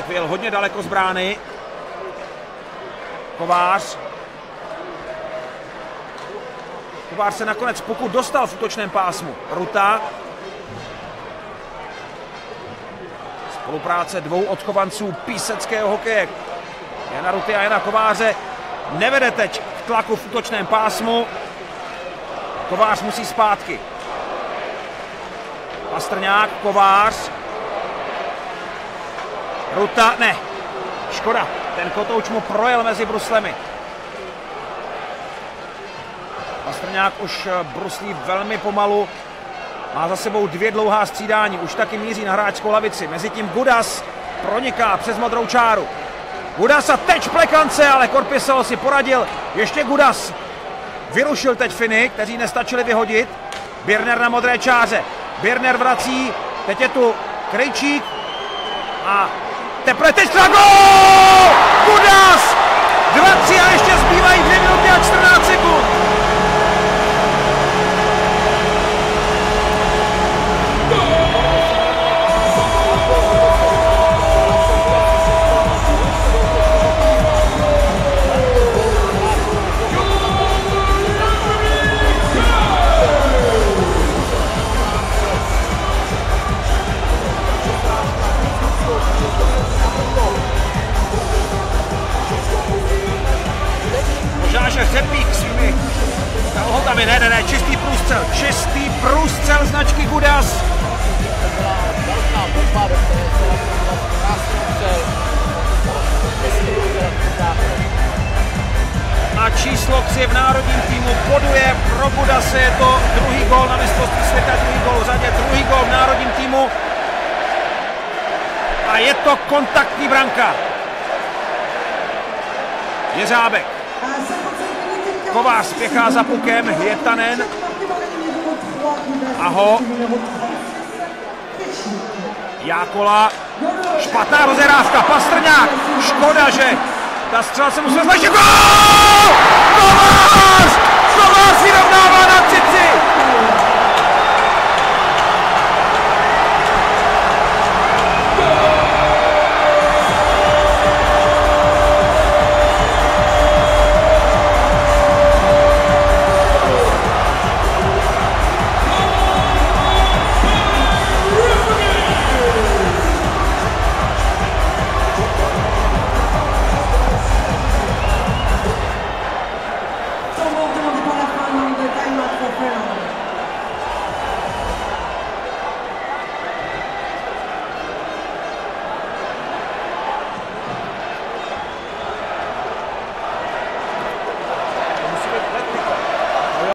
Vyjel hodně daleko z brány. Kovář. Kovář se nakonec pokud dostal v útočném pásmu. Ruta. Spolupráce dvou odchovanců píseckého hokeje. Jana Ruty a Jana Kováře nevede teď k tlaku v útočném pásmu. Kovář musí zpátky. Pastrňák, Kovář. Ruta, ne. Škoda, ten kotouč mu projel mezi bruslemi. Pastrňák už bruslí velmi pomalu. Má za sebou dvě dlouhá střídání. Už taky míří na hráčskou lavici. Mezitím Gudas proniká přes modrou čáru. Gudas a teď Plekance, ale Korpisel si poradil. Ještě Gudas vyrušil teď Finy, kteří nestačili vyhodit. Birner na modré čáře. Birner vrací. Teď je tu Krejčík. A teprve teď na gól! Gudas! 2-3 a ještě zbývají 2 minuty a 14 sekund. Že Řepík svými kalhotami, ne, čistý průstřel značky Gudas. A číslo 3 v národním týmu boduje pro Gudase, je to druhý gól na mistrovství světa, druhý gól v řadě, druhý gól v národním týmu. A je to kontaktní branka. Jeřábek. Kovář spěchá za pukem, Hietanen. Aho. Jákola. Špatná rozehrávka, Pastrňák. Škoda, že ta střela se musela zlepšit. Gól! Kovář! Kovář vyrovnává na